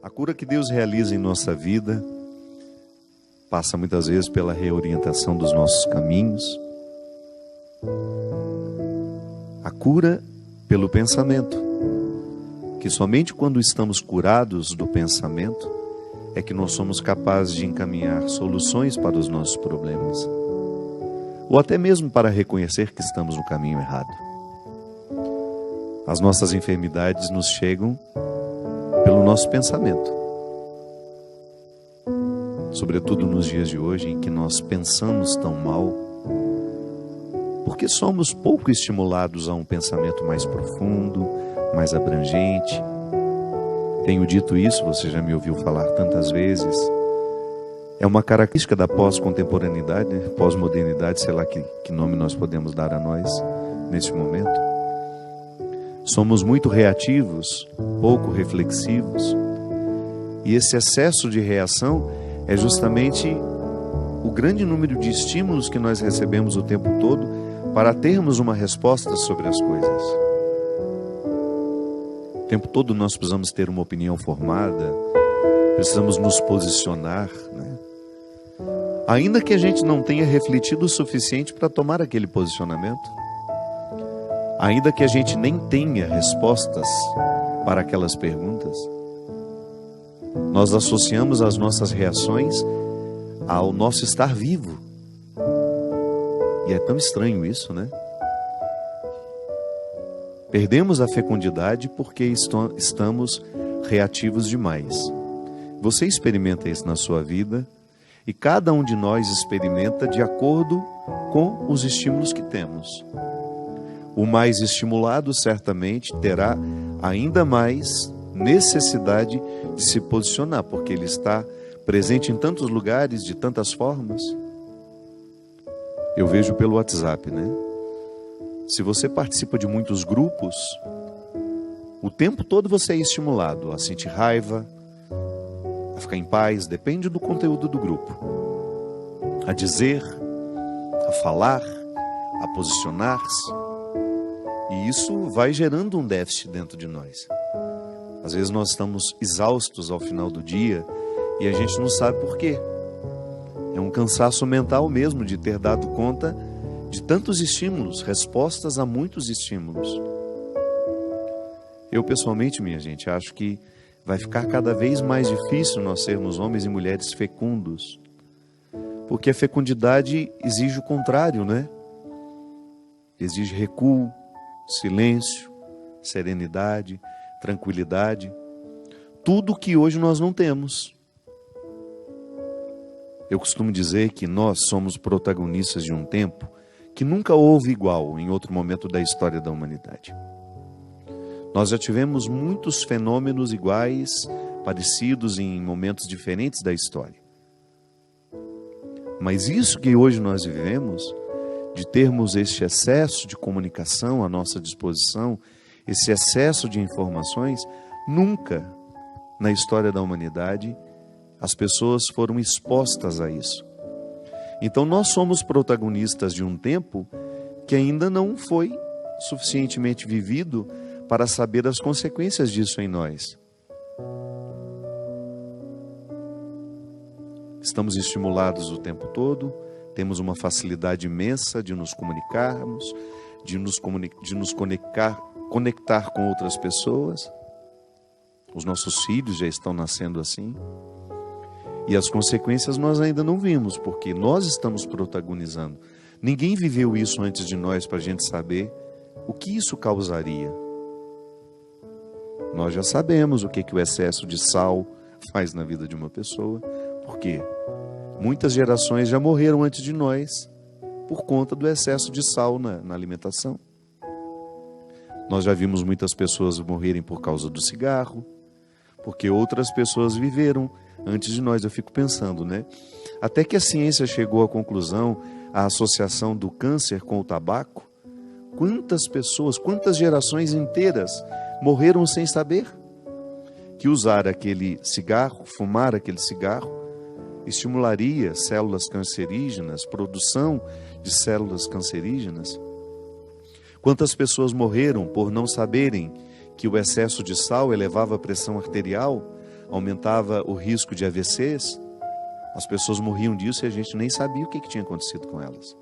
A cura que Deus realiza em nossa vida passa muitas vezes pela reorientação dos nossos caminhos. A cura pelo pensamento, que somente quando estamos curados do pensamento é que nós somos capazes de encaminhar soluções para os nossos problemas, ou até mesmo para reconhecer que estamos no caminho errado. As nossas enfermidades nos chegam pelo nosso pensamento, sobretudo nos dias de hoje em que nós pensamos tão mal, porque somos pouco estimulados a um pensamento mais profundo, mais abrangente. Tenho dito isso, você já me ouviu falar tantas vezes. É uma característica da pós-contemporaneidade, pós-modernidade, sei lá que nome nós podemos dar a nós nesse momento. Somos muito reativos, pouco reflexivos, e esse excesso de reação é justamente o grande número de estímulos que nós recebemos o tempo todo para termos uma resposta sobre as coisas. O tempo todo nós precisamos ter uma opinião formada, precisamos nos posicionar, né? Ainda que a gente não tenha refletido o suficiente para tomar aquele posicionamento, ainda que a gente nem tenha respostas para aquelas perguntas, nós associamos as nossas reações ao nosso estar vivo. E é tão estranho isso, né? Perdemos a fecundidade porque estamos reativos demais. Você experimenta isso na sua vida e cada um de nós experimenta de acordo com os estímulos que temos. O mais estimulado certamente terá ainda mais necessidade de se posicionar, porque ele está presente em tantos lugares, de tantas formas. Eu vejo pelo WhatsApp, né? Se você participa de muitos grupos, o tempo todo você é estimulado a sentir raiva, a ficar em paz, depende do conteúdo do grupo, a dizer, a falar, a posicionar-se. E isso vai gerando um déficit dentro de nós. Às vezes nós estamos exaustos ao final do dia e a gente não sabe por quê. É um cansaço mental mesmo de ter dado conta de tantos estímulos, respostas a muitos estímulos. Eu pessoalmente, minha gente, acho que vai ficar cada vez mais difícil nós sermos homens e mulheres fecundos. Porque a fecundidade exige o contrário, né? Exige recuo, silêncio, serenidade, tranquilidade, tudo que hoje nós não temos. Eu costumo dizer que nós somos protagonistas de um tempo que nunca houve igual em outro momento da história da humanidade. Nós já tivemos muitos fenômenos iguais, parecidos em momentos diferentes da história. Mas isso que hoje nós vivemos, de termos este excesso de comunicação à nossa disposição, esse excesso de informações, nunca na história da humanidade as pessoas foram expostas a isso. Então nós somos protagonistas de um tempo que ainda não foi suficientemente vivido para saber as consequências disso em nós. Estamos estimulados o tempo todo, temos uma facilidade imensa de nos comunicarmos, de nos conectar com outras pessoas. Os nossos filhos já estão nascendo assim. E as consequências nós ainda não vimos, porque nós estamos protagonizando. Ninguém viveu isso antes de nós para a gente saber o que isso causaria. Nós já sabemos o que o excesso de sal faz na vida de uma pessoa, porque muitas gerações já morreram antes de nós por conta do excesso de sal na alimentação. Nós já vimos muitas pessoas morrerem por causa do cigarro, porque outras pessoas viveram antes de nós. Eu fico pensando, né? Até que a ciência chegou à conclusão, a associação do câncer com o tabaco, quantas pessoas, quantas gerações inteiras morreram sem saber que usar aquele cigarro, fumar aquele cigarro, estimularia células cancerígenas, produção de células cancerígenas. Quantas pessoas morreram por não saberem que o excesso de sal elevava a pressão arterial, aumentava o risco de AVCs, as pessoas morriam disso e a gente nem sabia o que tinha acontecido com elas.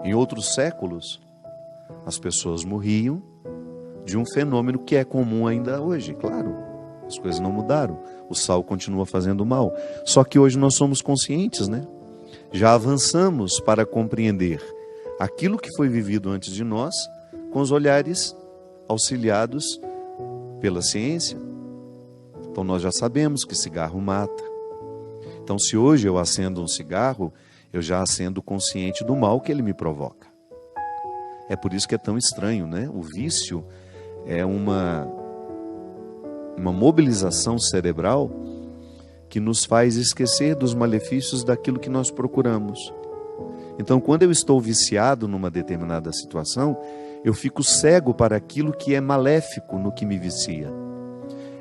Em outros séculos, as pessoas morriam de um fenômeno que é comum ainda hoje, claro. As coisas não mudaram, o sal continua fazendo mal. Só que hoje nós somos conscientes, né? Já avançamos para compreender aquilo que foi vivido antes de nós, com os olhares auxiliados pela ciência. Então nós já sabemos que cigarro mata. Então se hoje eu acendo um cigarro, eu já acendo consciente do mal que ele me provoca. É por isso que é tão estranho, né? O vício é uma mobilização cerebral que nos faz esquecer dos malefícios daquilo que nós procuramos. Então, quando eu estou viciado numa determinada situação, eu fico cego para aquilo que é maléfico no que me vicia.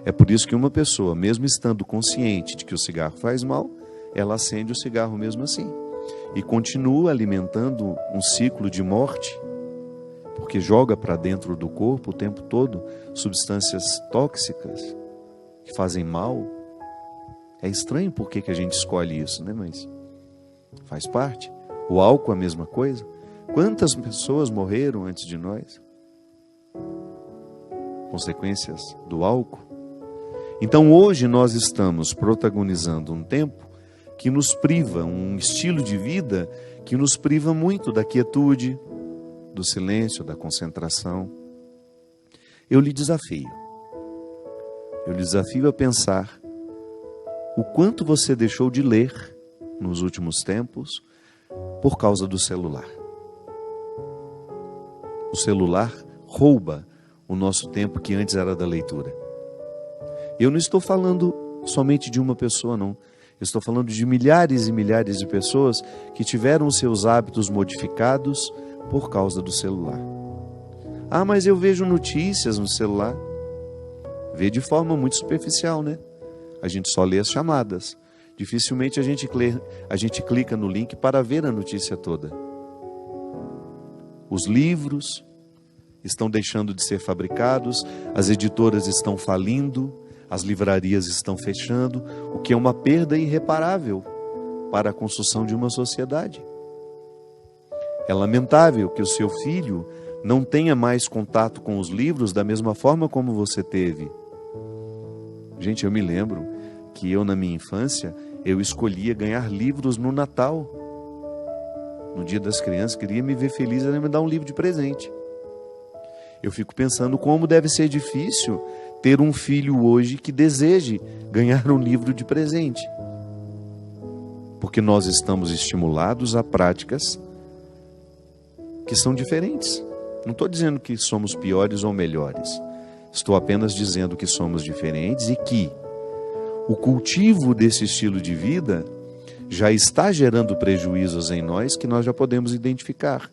É por isso que uma pessoa, mesmo estando consciente de que o cigarro faz mal, ela acende o cigarro mesmo assim. E continua alimentando um ciclo de morte, porque joga para dentro do corpo o tempo todo substâncias tóxicas que fazem mal. É estranho por que a gente escolhe isso, né? Mas faz parte. O álcool é a mesma coisa. Quantas pessoas morreram antes de nós? Consequências do álcool. Então hoje nós estamos protagonizando um tempo que nos priva, um estilo de vida que nos priva muito da quietude, do silêncio, da concentração. Eu lhe desafio a pensar o quanto você deixou de ler nos últimos tempos por causa do celular. O celular rouba o nosso tempo que antes era da leitura. Eu não estou falando somente de uma pessoa, não. Eu estou falando de milhares e milhares de pessoas que tiveram seus hábitos modificados por causa do celular. Ah, mas eu vejo notícias no celular. Vê de forma muito superficial, né? A gente só lê as chamadas. Dificilmente a gente clica no link para ver a notícia toda. Os livros estão deixando de ser fabricados, as editoras estão falindo, as livrarias estão fechando, o que é uma perda irreparável para a construção de uma sociedade. É lamentável que o seu filho não tenha mais contato com os livros da mesma forma como você teve. Gente, eu me lembro que eu, na minha infância, eu escolhia ganhar livros no Natal. No Dia das Crianças, queria me ver feliz, era me dar um livro de presente. Eu fico pensando como deve ser difícil ter um filho hoje que deseje ganhar um livro de presente. Porque nós estamos estimulados a práticas que são diferentes. Não estou dizendo que somos piores ou melhores. Estou apenas dizendo que somos diferentes e que o cultivo desse estilo de vida já está gerando prejuízos em nós que nós já podemos identificar.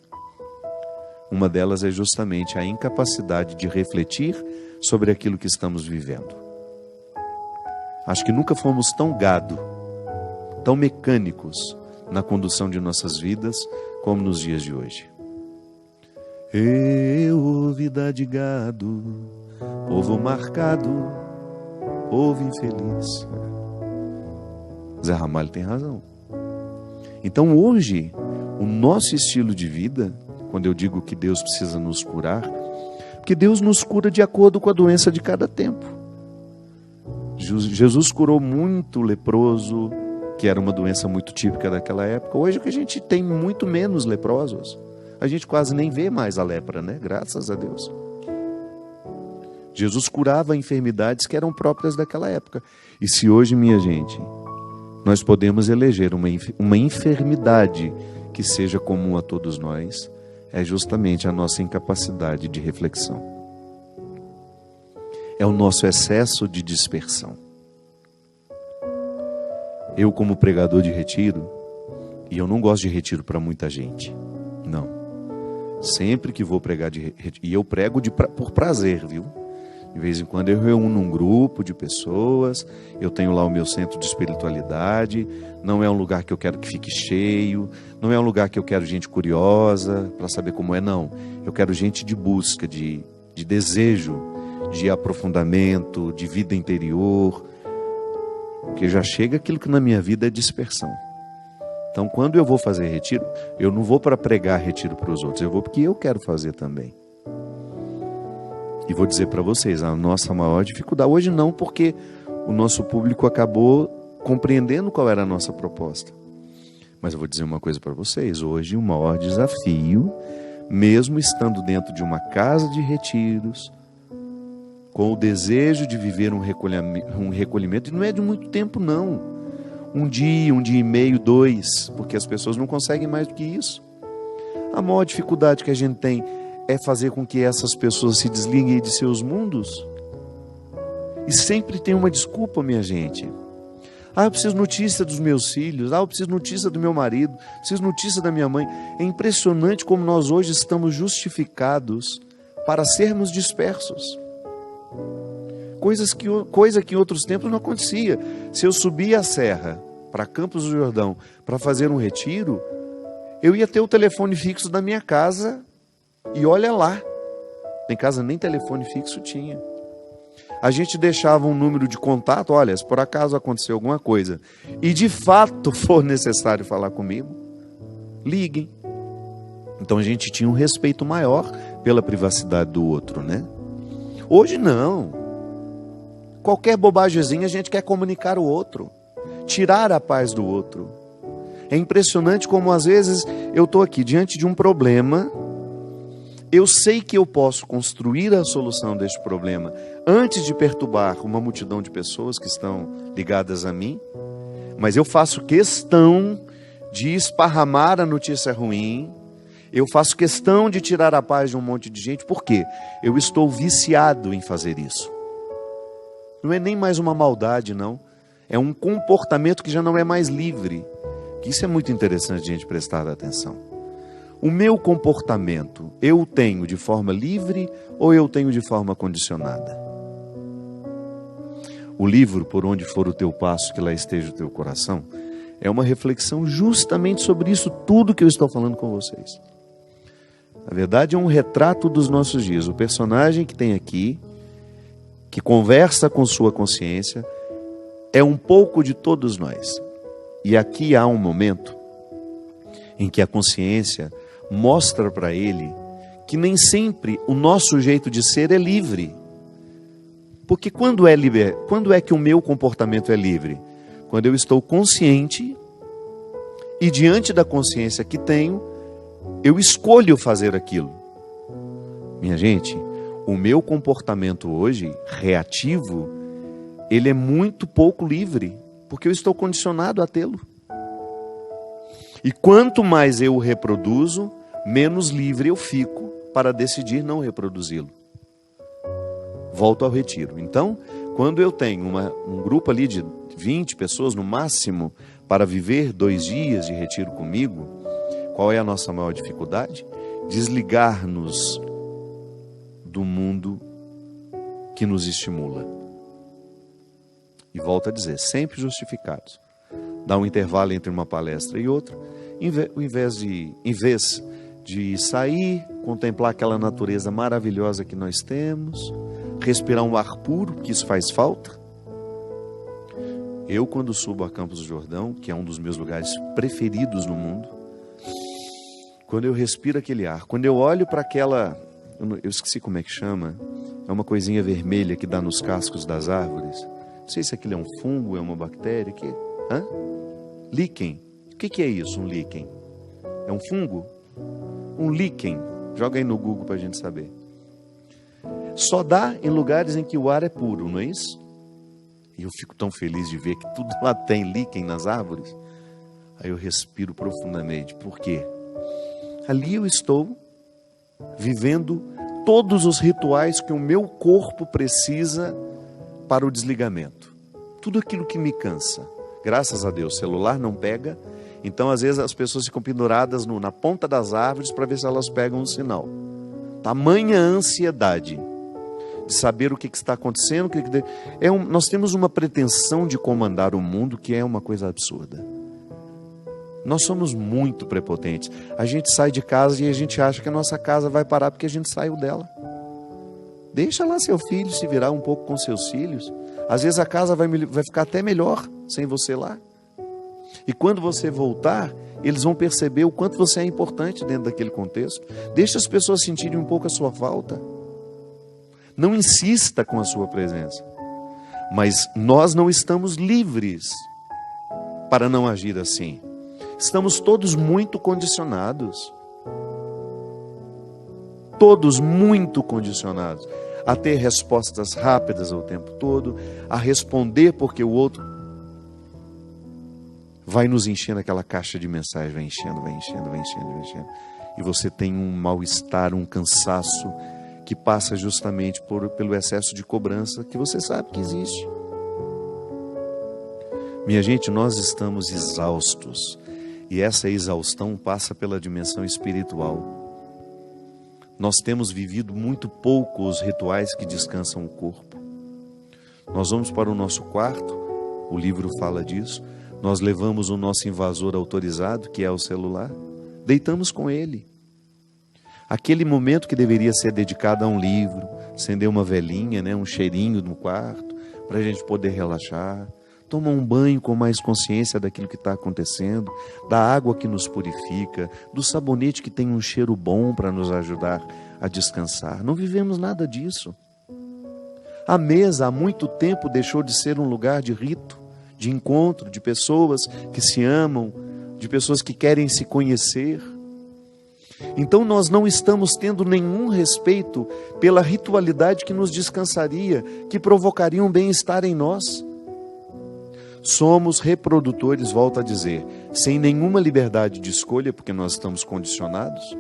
Uma delas é justamente a incapacidade de refletir sobre aquilo que estamos vivendo. Acho que nunca fomos tão gado, tão mecânicos na condução de nossas vidas como nos dias de hoje. Eu, vida de gado, povo marcado, povo infeliz. Zé Ramalho tem razão. Então hoje, o nosso estilo de vida, quando eu digo que Deus precisa nos curar, porque Deus nos cura de acordo com a doença de cada tempo. Jesus curou muito leproso, que era uma doença muito típica daquela época. Hoje que a gente tem muito menos leprosos. A gente quase nem vê mais a lepra, né? Graças a Deus. Jesus curava enfermidades que eram próprias daquela época. E se hoje, minha gente, nós podemos eleger uma enfermidade que seja comum a todos nós, é justamente a nossa incapacidade de reflexão. É o nosso excesso de dispersão. Eu, como pregador de retiro, e eu não gosto de retiro para muita gente, não. Sempre que vou pregar de retiro, e eu prego por prazer, viu? De vez em quando eu reúno um grupo de pessoas, eu tenho lá o meu centro de espiritualidade, não é um lugar que eu quero que fique cheio, não é um lugar que eu quero gente curiosa para saber como é, não. Eu quero gente de busca, de desejo, de aprofundamento, de vida interior, porque já chega aquilo que na minha vida é dispersão. Então, quando eu vou fazer retiro, eu não vou para pregar retiro para os outros, eu vou porque eu quero fazer também. E vou dizer para vocês, a nossa maior dificuldade, hoje não, porque o nosso público acabou compreendendo qual era a nossa proposta. Mas eu vou dizer uma coisa para vocês, hoje o maior desafio, mesmo estando dentro de uma casa de retiros, com o desejo de viver um recolhimento, e não é de muito tempo não, um dia e meio, 2, porque as pessoas não conseguem mais do que isso. A maior dificuldade que a gente tem é fazer com que essas pessoas se desliguem de seus mundos. E sempre tem uma desculpa, minha gente. Eu preciso notícia dos meus filhos. Eu preciso notícia do meu marido. Preciso notícia da minha mãe. É impressionante como nós hoje estamos justificados para sermos dispersos. Coisa que em outros tempos não acontecia. Se eu subia a serra para Campos do Jordão para fazer um retiro, eu ia ter o telefone fixo da minha casa. E olha lá, em casa nem telefone fixo tinha. A gente deixava um número de contato, olha, se por acaso acontecer alguma coisa e de fato for necessário falar comigo, liguem. Então a gente tinha um respeito maior pela privacidade do outro, né? Hoje não. Qualquer bobagemzinha a gente quer comunicar o outro, tirar a paz do outro. É impressionante como às vezes eu estou aqui diante de um problema. Eu sei que eu posso construir a solução deste problema antes de perturbar uma multidão de pessoas que estão ligadas a mim, mas eu faço questão de esparramar a notícia ruim, eu faço questão de tirar a paz de um monte de gente, por quê? Eu estou viciado em fazer isso. Não é nem mais uma maldade, não. É um comportamento que já não é mais livre. Isso é muito interessante a gente prestar atenção. O meu comportamento, eu tenho de forma livre ou eu tenho de forma condicionada? O livro, Por Onde For o Teu Passo, Que Lá Esteja o Teu Coração, é uma reflexão justamente sobre isso tudo que eu estou falando com vocês. Na verdade, é um retrato dos nossos dias. O personagem que tem aqui, que conversa com sua consciência, é um pouco de todos nós. E aqui há um momento em que a consciência mostra para ele que nem sempre o nosso jeito de ser é livre. Porque quando é que o meu comportamento é livre? Quando eu estou consciente e diante da consciência que tenho, eu escolho fazer aquilo. Minha gente, o meu comportamento hoje, reativo, ele é muito pouco livre, porque eu estou condicionado a tê-lo. E quanto mais eu o reproduzo, menos livre eu fico para decidir não reproduzi-lo. Volto ao retiro. Então, quando eu tenho um grupo ali de 20 pessoas no máximo para viver 2 dias de retiro comigo, qual é a nossa maior dificuldade? Desligar-nos do mundo que nos estimula. E volto a dizer, sempre justificados. Dá um intervalo entre uma palestra e outra, em vez de sair, contemplar aquela natureza maravilhosa que nós temos, respirar um ar puro, que isso faz falta. Eu, quando subo a Campos do Jordão, que é um dos meus lugares preferidos no mundo, quando eu respiro aquele ar, quando eu olho para aquela, eu esqueci como é que chama, é uma coisinha vermelha que dá nos cascos das árvores, não sei se aquilo é um fungo, é uma bactéria, líquen. O que é isso, um líquen? É um fungo? Um líquen. Joga aí no Google para a gente saber. Só dá em lugares em que o ar é puro, não é isso? E eu fico tão feliz de ver que tudo lá tem líquen nas árvores. Aí eu respiro profundamente. Por quê? Ali eu estou vivendo todos os rituais que o meu corpo precisa para o desligamento. Tudo aquilo que me cansa. Graças a Deus, o celular não pega. Então, às vezes, as pessoas ficam penduradas na ponta das árvores para ver se elas pegam um sinal. Tamanha ansiedade de saber o que está acontecendo. Nós temos uma pretensão de comandar o mundo que é uma coisa absurda. Nós somos muito prepotentes. A gente sai de casa e a gente acha que a nossa casa vai parar porque a gente saiu dela. Deixa lá seu filho se virar um pouco com seus filhos. Às vezes a casa vai ficar até melhor sem você lá. E quando você voltar, eles vão perceber o quanto você é importante dentro daquele contexto. Deixa as pessoas sentirem um pouco a sua falta. Não insista com a sua presença. Mas nós não estamos livres para não agir assim. Estamos todos muito condicionados. Todos muito condicionados a ter respostas rápidas o tempo todo, a responder porque o outro vai nos enchendo aquela caixa de mensagem, vai enchendo. E você tem um mal-estar, um cansaço que passa justamente pelo excesso de cobrança que você sabe que existe. Minha gente, nós estamos exaustos e essa exaustão passa pela dimensão espiritual. Nós temos vivido muito pouco os rituais que descansam o corpo. Nós vamos para o nosso quarto, o livro fala disso, nós levamos o nosso invasor autorizado, que é o celular, deitamos com ele. Aquele momento que deveria ser dedicado a um livro, acender uma velinha, um cheirinho no quarto, para a gente poder relaxar, tomar um banho com mais consciência daquilo que está acontecendo, da água que nos purifica, do sabonete que tem um cheiro bom para nos ajudar a descansar. Não vivemos nada disso. A mesa há muito tempo deixou de ser um lugar de rito, de encontro, de pessoas que se amam, de pessoas que querem se conhecer. Então nós não estamos tendo nenhum respeito pela ritualidade que nos descansaria, que provocaria um bem-estar em nós. Somos reprodutores, volto a dizer, sem nenhuma liberdade de escolha, porque nós estamos condicionados.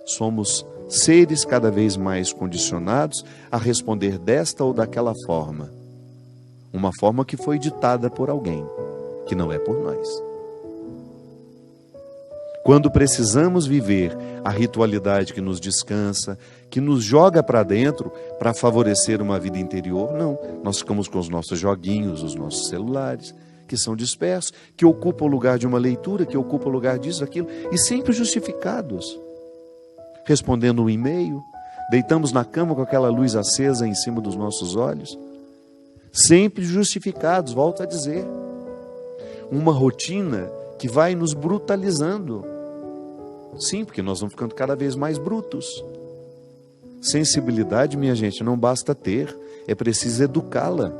Somos seres cada vez mais condicionados a responder desta ou daquela forma. Uma forma que foi ditada por alguém, que não é por nós. Quando precisamos viver a ritualidade que nos descansa, que nos joga para dentro para favorecer uma vida interior, não. Nós ficamos com os nossos joguinhos, os nossos celulares, que são dispersos, que ocupam o lugar de uma leitura, que ocupam o lugar disso, daquilo, e sempre justificados. Respondendo um e-mail, deitamos na cama com aquela luz acesa em cima dos nossos olhos, sempre justificados, volto a dizer. Uma rotina que vai nos brutalizando. Sim, porque nós vamos ficando cada vez mais brutos. Sensibilidade, minha gente, não basta ter, é preciso educá-la.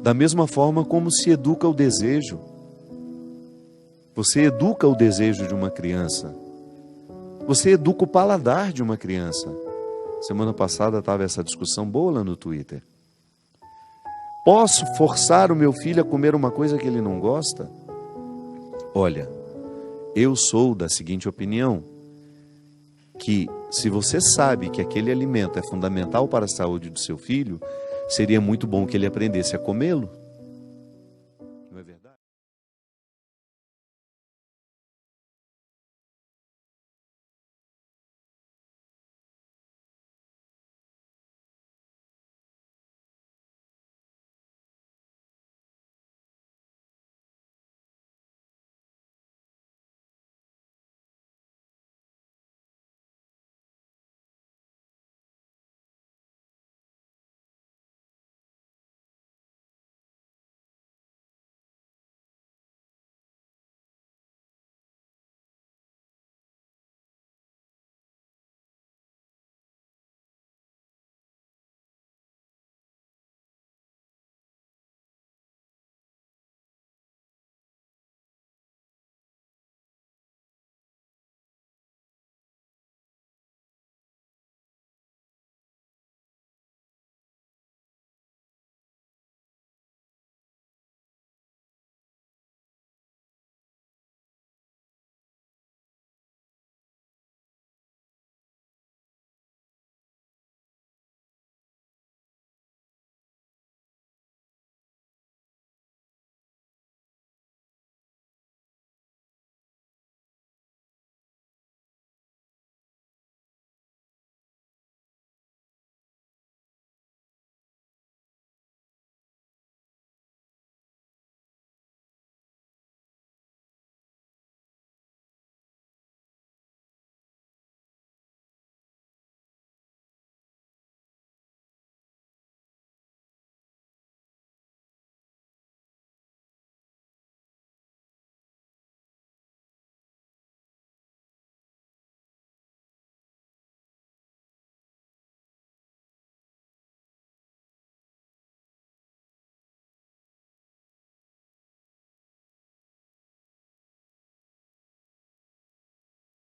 Da mesma forma como se educa o desejo. Você educa o desejo de uma criança. Você educa o paladar de uma criança. Semana passada estava essa discussão boa lá no Twitter. Posso forçar o meu filho a comer uma coisa que ele não gosta? Olha, eu sou da seguinte opinião, que se você sabe que aquele alimento é fundamental para a saúde do seu filho, seria muito bom que ele aprendesse a comê-lo.